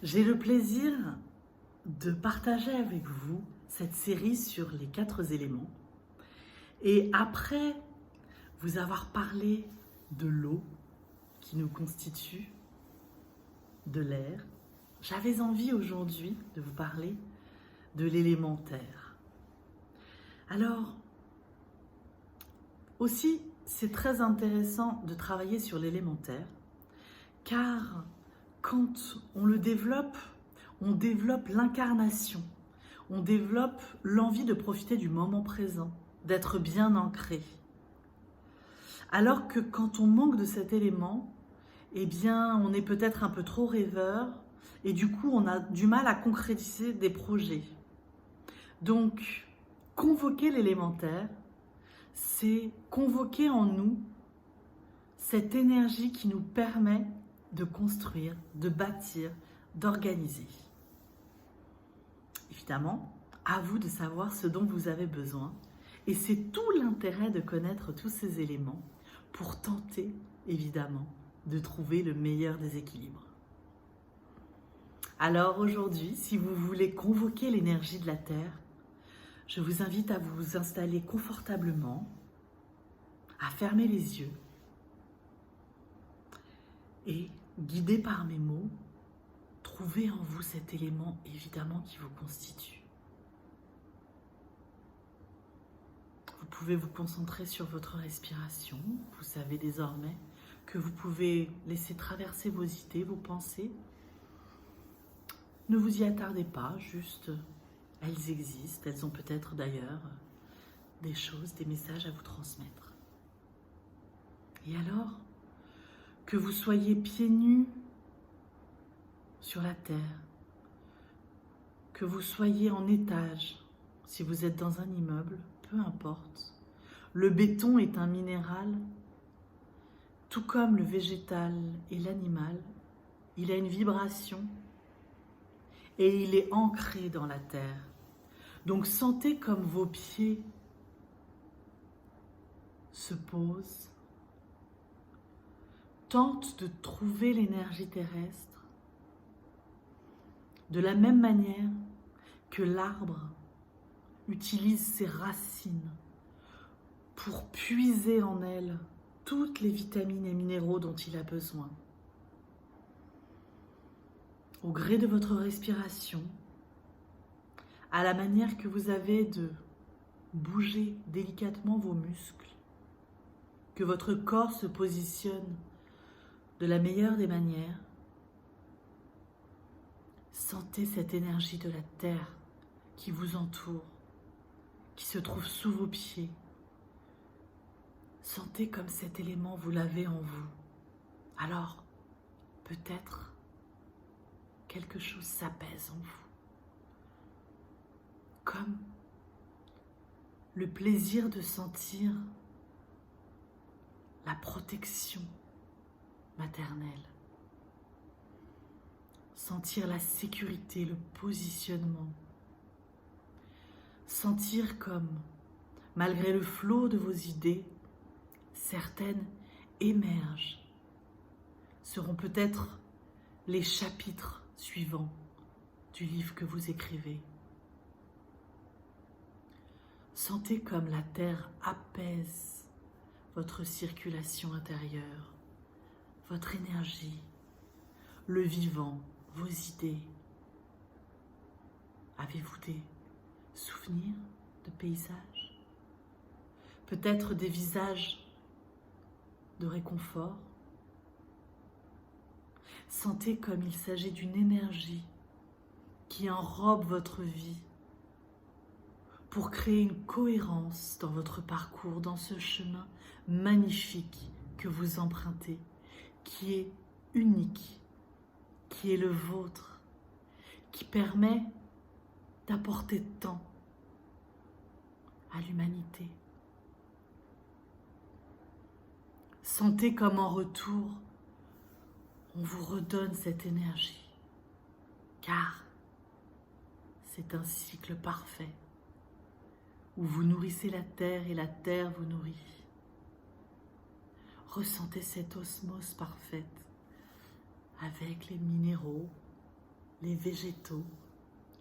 J'ai le plaisir de partager avec vous cette série sur les 4 éléments. Et après vous avoir parlé de l'eau qui nous constitue, de l'air, j'avais envie aujourd'hui de vous parler de l'élémentaire. Alors, aussi, c'est très intéressant de travailler sur l'élémentaire, car quand on le développe, on développe l'incarnation, on développe l'envie de profiter du moment présent, d'être bien ancré. Alors que quand on manque de cet élément, eh bien, on est peut-être un peu trop rêveur et du coup, on a du mal à concrétiser des projets. Donc, convoquer l'élémentaire, c'est convoquer en nous cette énergie qui nous permet de construire, de bâtir, d'organiser. Évidemment, à vous de savoir ce dont vous avez besoin. Et c'est tout l'intérêt de connaître tous ces éléments pour tenter, évidemment, de trouver le meilleur des équilibres. Alors aujourd'hui, si vous voulez convoquer l'énergie de la Terre, je vous invite à vous installer confortablement, à fermer les yeux et, guidé par mes mots, trouvez en vous cet élément évidemment qui vous constitue. Vous pouvez vous concentrer sur votre respiration. Vous savez désormais que vous pouvez laisser traverser vos idées, vos pensées. Ne vous y attardez pas, juste elles existent. Elles ont peut-être d'ailleurs des choses, des messages à vous transmettre. Et alors, que vous soyez pieds nus sur la terre, que vous soyez en étage, si vous êtes dans un immeuble, peu importe. Le béton est un minéral, tout comme le végétal et l'animal. Il a une vibration et il est ancré dans la terre. Donc sentez comme vos pieds se posent, tentent de trouver l'énergie terrestre de la même manière que l'arbre utilise ses racines pour puiser en elles toutes les vitamines et minéraux dont il a besoin. Au gré de votre respiration, à la manière que vous avez de bouger délicatement vos muscles, que votre corps se positionne de la meilleure des manières, sentez cette énergie de la terre qui vous entoure, qui se trouve sous vos pieds. Sentez comme cet élément, vous l'avez en vous. Alors, peut-être, quelque chose s'apaise en vous. Comme le plaisir de sentir la protection maternelle. Sentir la sécurité, le positionnement. Sentir comme, malgré le flot de vos idées, certaines émergent, seront peut-être les chapitres suivants du livre que vous écrivez. Sentez comme la terre apaise votre circulation intérieure, votre énergie, le vivant, vos idées. Avez-vous des souvenirs de paysages? Peut-être des visages de réconfort? Sentez comme il s'agit d'une énergie qui enrobe votre vie pour créer une cohérence dans votre parcours, dans ce chemin magnifique que vous empruntez, qui est unique, qui est le vôtre, qui permet d'apporter tant à l'humanité. Sentez comme en retour, on vous redonne cette énergie, car c'est un cycle parfait où vous nourrissez la terre et la terre vous nourrit. Ressentez cette osmose parfaite avec les minéraux, les végétaux,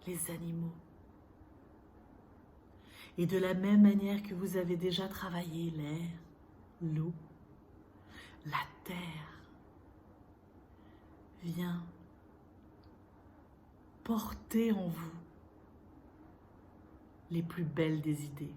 les animaux. Et de la même manière que vous avez déjà travaillé l'air, l'eau, la terre, vient porter en vous les plus belles des idées.